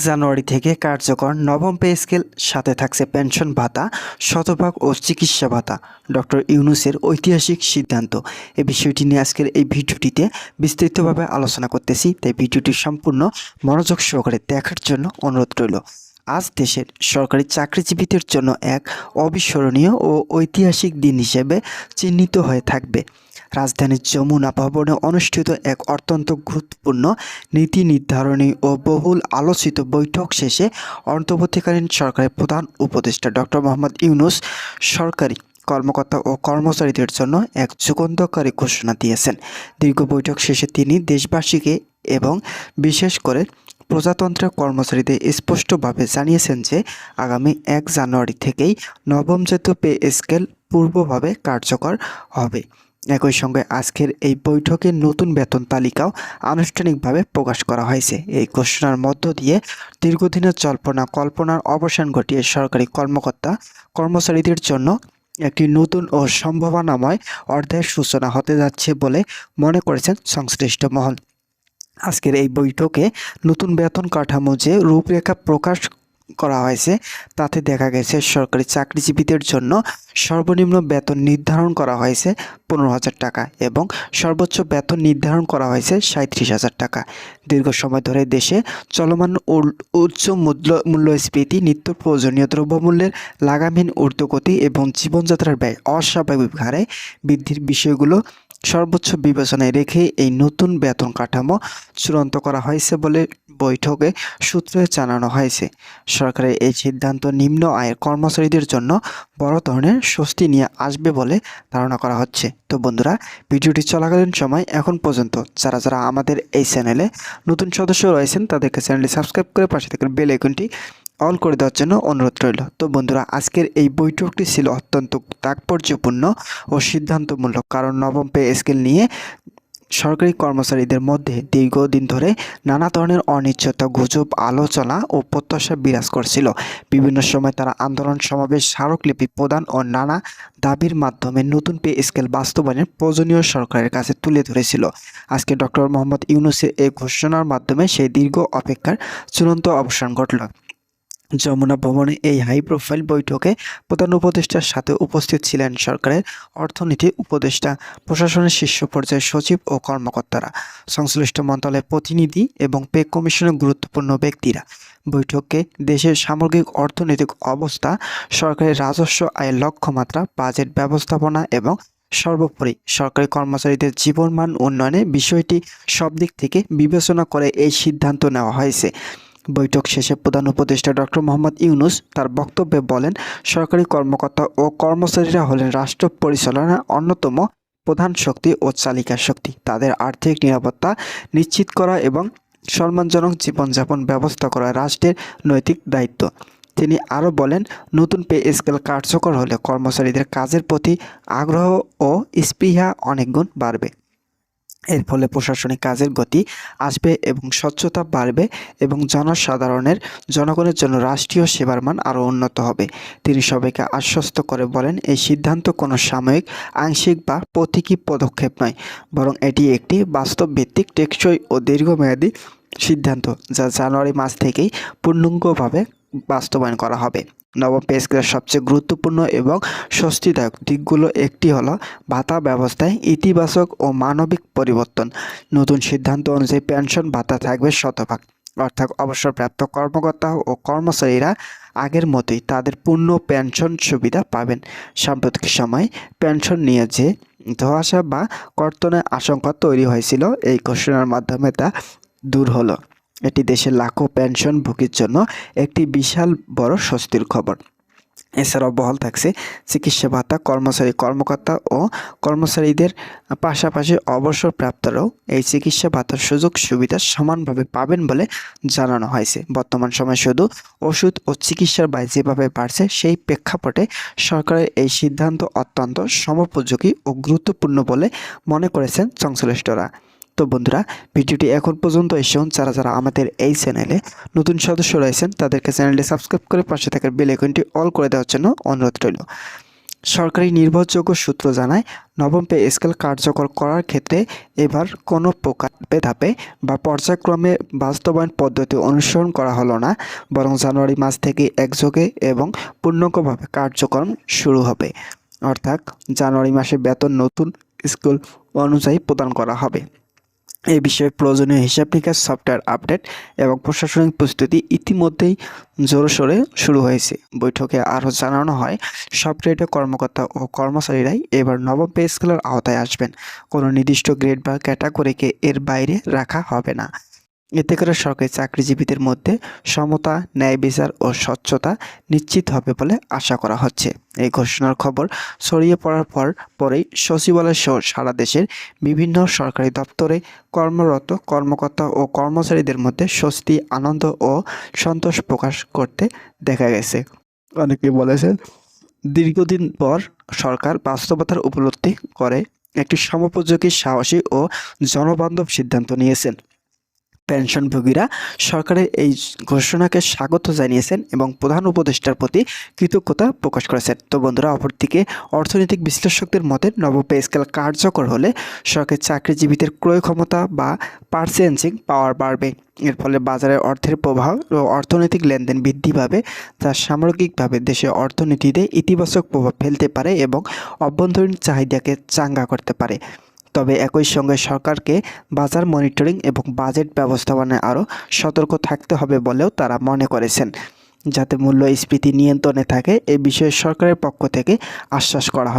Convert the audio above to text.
জানুয়ারি থেকে কার্যকর নবম পে স্কেল, সাথে থাকছে পেনশন ভাতা, শতভাগ ও চিকিৎসা ভাতা। ডক্টর ইউনূসের ঐতিহাসিক সিদ্ধান্ত। এই বিষয়টি নিয়ে আজকের এই ভিডিওটিতে বিস্তারিতভাবে আলোচনা করতেছি, তাই ভিডিওটি সম্পূর্ণ মনোযোগ সহকারে দেখার জন্য অনুরোধ রইল। আজ দেশের সরকারি চাকরিজীবীদের জন্য এক অবিস্মরণীয় ও ঐতিহাসিক দিন হিসেবে চিহ্নিত হয়ে থাকবে। রাজধানীর যমুনা ভবনে অনুষ্ঠিত এক অত্যন্ত গুরুত্বপূর্ণ নীতি নির্ধারণী ও বহুল আলোচিত বৈঠক শেষে অন্তর্বর্তীকালীন সরকারের প্রধান উপদেষ্টা ডক্টর মোহাম্মদ ইউনূস সরকারি কর্মকর্তা ও কর্মচারীদের জন্য এক যুগান্তকারী ঘোষণা দিয়েছেন। দীর্ঘ বৈঠক শেষে তিনি দেশবাসীকে এবং বিশেষ করে প্রজাতন্ত্রের কর্মচারীদের স্পষ্টভাবে জানিয়েছেন যে আগামী 1 জানুয়ারি থেকেই নবম জাতীয় পে স্কেল পূর্বভাবে কার্যকর হবে। একই সঙ্গে আজকের এই বৈঠকে নতুন বেতন তালিকাও আনুষ্ঠানিকভাবে প্রকাশ করা হয়েছে। এই ঘোষণার মধ্য দিয়ে দীর্ঘদিনের জল্পনা কল্পনার অবসান ঘটিয়ে সরকারি কর্মকর্তা কর্মচারীদের জন্য একটি নতুন ও সম্ভাবনাময় অধ্যায়ের সূচনা হতে যাচ্ছে বলে মনে করেছেন সংশ্লিষ্ট মহল। আজকের এই বৈঠকে নতুন বেতন কাঠামো যে রূপরেখা প্রকাশ করা হয়েছে তাতে দেখা গেছে সরকারি চাকরিজীবীদের জন্য সর্বনিম্ন বেতন নির্ধারণ করা হয়েছে 15,000 টাকা এবং সর্বোচ্চ বেতন নির্ধারণ করা হয়েছে 37,000 টাকা। দীর্ঘ সময় ধরে দেশে চলমান উচ্চ মূল্যস্ফীতি, নিত্য প্রয়োজনীয় দ্রব্যমূল্যের লাগামহীন ঊর্ধ্বগতি এবং জীবনযাত্রার ব্যয় অস্বাভাবিক হারে বৃদ্ধির বিষয়গুলো সর্বোচ্চ বিবেচনায় রেখে এই নতুন বেতন কাঠামো চূড়ান্ত করা হয়েছে বলে বৈঠকে সূত্রে জানানো হয়েছে। সরকারের এই সিদ্ধান্ত নিম্ন আয়ের কর্মচারীদের জন্য বড় ধরনের স্বস্তি নিয়ে আসবে বলে ধারণা করা হচ্ছে। তো বন্ধুরা, ভিডিওটি চলাকালীন সময় এখন পর্যন্ত যারা আমাদের এই চ্যানেলে নতুন সদস্য রয়েছেন তাদেরকে চ্যানেলটি সাবস্ক্রাইব করে পাশে থাকা বেল আইকনটি অল করে দেওয়ার জন্য অনুরোধ রইল। তো বন্ধুরা, আজকের এই বৈঠকটি ছিল অত্যন্ত তাৎপর্যপূর্ণ ও সিদ্ধান্তমূলক, কারণ নবম পে স্কেল নিয়ে সরকারি কর্মচারীদের মধ্যে দীর্ঘদিন ধরে নানা ধরনের অনিশ্চয়তা, গুজব, আলোচনা ও প্রত্যাশা বিরাজ করছিল। বিভিন্ন সময় তারা আন্দোলন, সমাবেশ, স্মারকলিপি প্রদান ও নানা দাবির মাধ্যমে নতুন পে স্কেল বাস্তবায়নের প্রয়োজনীয় সরকারের কাছে তুলে ধরেছিল। আজকে ডক্টর মোহাম্মদ ইউনূসের এই ঘোষণার মাধ্যমে সেই দীর্ঘ অপেক্ষার চূড়ান্ত অবসান ঘটল। যমুনা ভবনে এই হাই প্রোফাইল বৈঠকে প্রধান উপদেষ্টার সাথে উপস্থিত ছিলেন সরকারের অর্থনীতি উপদেষ্টা, প্রশাসনের শীর্ষ পর্যায়ের সচিব ও কর্মকর্তারা, সংশ্লিষ্ট মন্ত্রণালয়ের প্রতিনিধি এবং পে কমিশনের গুরুত্বপূর্ণ ব্যক্তিরা। বৈঠকে দেশের সামগ্রিক অর্থনৈতিক অবস্থা, সরকারের রাজস্ব আয়ের লক্ষ্যমাত্রা, বাজেট ব্যবস্থাপনা এবং সর্বোপরি সরকারি কর্মচারীদের জীবনমান উন্নয়নের বিষয়টি সব দিক থেকে বিবেচনা করে এই সিদ্ধান্ত নেওয়া হয়েছে। বৈঠক শেষে প্রধান উপদেষ্টা ডক্টর মোহাম্মদ ইউনূস তার বক্তব্যে বলেন, সরকারি কর্মকর্তা ও কর্মচারীরা হলেন রাষ্ট্র পরিচালনার অন্যতম প্রধান শক্তি ও চালিকা শক্তি। তাদের আর্থিক নিরাপত্তা নিশ্চিত করা এবং সম্মানজনক জীবনযাপন ব্যবস্থা করা রাষ্ট্রের নৈতিক দায়িত্ব। তিনি আরও বলেন, নতুন পে স্কেল কার্যকর হলে কর্মচারীদের কাজের প্রতি আগ্রহ ও স্পৃহা অনেক গুণ বাড়বে। এর ফলে প্রশাসনিক কাজের গতি আসবে এবং স্বচ্ছতা বাড়বে এবং জনগণের জন্য রাষ্ট্রীয় সেবার মান আরও উন্নত হবে। তিনি সবাইকে আশ্বস্ত করে বলেন, এই সিদ্ধান্ত কোনো সাময়িক, আংশিক বা প্রতীকী পদক্ষেপ নয়, বরং এটি একটি বাস্তবভিত্তিক, টেকসই ও দীর্ঘমেয়াদী সিদ্ধান্ত যা জানুয়ারি মাস থেকেই পূর্ণাঙ্গভাবে বাস্তবায়ন করা হবে। নবম পে স্কেলের সবচেয়ে গুরুত্বপূর্ণ এবং স্বস্তিদায়ক দিকগুলো একটি হলো ভাতা ব্যবস্থায় ইতিবাচক ও মানবিক পরিবর্তন। নতুন সিদ্ধান্ত অনুযায়ী পেনশন ভাতা থাকবে শতভাগ, অর্থাৎ অবসরপ্রাপ্ত কর্মকর্তা ও কর্মচারীরা আগের মতোই তাদের পূর্ণ পেনশন সুবিধা পাবেন। সাম্প্রতিক সময়ে পেনশন নিয়ে যে ধোঁয়াশা বা কর্তনের আশঙ্কা তৈরি হয়েছিল, এই ঘোষণার মাধ্যমে তা দূর হলো। এটি দেশের লাখো পেনশনভোগীর জন্য একটি বিশাল বড় স্বস্তির খবর। এছাড়াও বহাল থাকছে চিকিৎসা ভাতা, কর্মকর্তা ও কর্মচারীদের পাশাপাশি অবসরপ্রাপ্তরাও এই চিকিৎসা ভাতার সুযোগ সুবিধা সমানভাবে পাবেন বলে জানানো হয়েছে। বর্তমান সময়ে শুধু ওষুধ ও চিকিৎসার ব্যয় যেভাবে বাড়ছে, সেই প্রেক্ষাপটে সরকারের এই সিদ্ধান্ত অত্যন্ত সময়োপযোগী ও গুরুত্বপূর্ণ বলে মনে করেছেন সংশ্লিষ্টরা। তো বন্ধুরা, ভিডিওটি এখন পর্যন্ত এসেও যারা আমাদের এই চ্যানেলে নতুন সদস্য রয়েছেন তাদেরকে চ্যানেলটি সাবস্ক্রাইব করে পাশে থাকা বেল আইকনটি অল করে দেওয়ার জন্য অনুরোধ রইল। সরকারি নির্ভরযোগ্য সূত্র জানায়, নবম পে স্কেল কার্যকর করার ক্ষেত্রে এবার কোনো প্রকার ধাপে বা পর্যায়ক্রমে বাস্তবায়ন পদ্ধতি অনুসরণ করা হলো না, বরং জানুয়ারি মাস থেকে একযোগে এবং পূর্ণাঙ্গভাবে কার্যক্রম শুরু হবে। অর্থাৎ জানুয়ারি মাসে বেতন নতুন স্কেল অনুযায়ী প্রদান করা হবে। এই বিষয়ে প্রয়োজনীয় হিসাব নিকাশ, সফটওয়্যার আপডেট এবং প্রশাসনিক প্রস্তুতি ইতিমধ্যেই জোরসোরে শুরু হয়েছে। বৈঠকে আরও জানানো হয়, সব গ্রেডের কর্মকর্তা ও কর্মচারীরাই এবার নবম পে স্কেলের আওতায় আসবেন। কোনো নির্দিষ্ট গ্রেড বা ক্যাটাগরিকে এর বাইরে রাখা হবে না। এতে করে সরকারি চাকরিজীবীদের মধ্যে সমতা, ন্যায় বিচার ও স্বচ্ছতা নিশ্চিত হবে বলে আশা করা হচ্ছে। এই ঘোষণার খবর ছড়িয়ে পড়ার পরেই সচিবালয় সহ সারা দেশের বিভিন্ন সরকারি দপ্তরে কর্মরত কর্মকর্তা ও কর্মচারীদের মধ্যে স্বস্তি, আনন্দ ও সন্তোষ প্রকাশ করতে দেখা গেছে। অনেকে বলেছেন, দীর্ঘদিন পর সরকার বাস্তবতার উপলব্ধি করে একটি সময়োপযোগী, সাহসী ও জনবান্ধব সিদ্ধান্ত নিয়েছেন। পেনশনভোগীরা সরকারের এই ঘোষণাকে স্বাগত জানিয়েছেন এবং প্রধান উপদেষ্টার প্রতি কৃতজ্ঞতা প্রকাশ করেছেন। তো বন্ধুরা, অপরদিকে অর্থনৈতিক বিশ্লেষকদের মতে নবম পে স্কেল কার্যকর হলে সরকারি চাকরিজীবীদের ক্রয় ক্ষমতা বা পার্চেসিং পাওয়ার বাড়বে। এর ফলে বাজারে অর্থের প্রবাহ ও অর্থনৈতিক লেনদেন বৃদ্ধি পাবে, যা সামগ্রিকভাবে দেশের অর্থনীতিতে ইতিবাচক প্রভাব ফেলতে পারে এবং অভ্যন্তরীণ চাহিদাকে চাঙ্গা করতে পারে। তবে একই সঙ্গে সরকারকে বাজার মনিটরিং এবং বাজেট ব্যবস্থাপনায় আরও সতর্ক থাকতে হবে বলেও তারা মনে করেছেন, যাতে মূল্যস্ফীতি নিয়ন্ত্রণে থাকে। এ বিষয়ে সরকারের পক্ষ থেকে আশ্বাস করা হয়।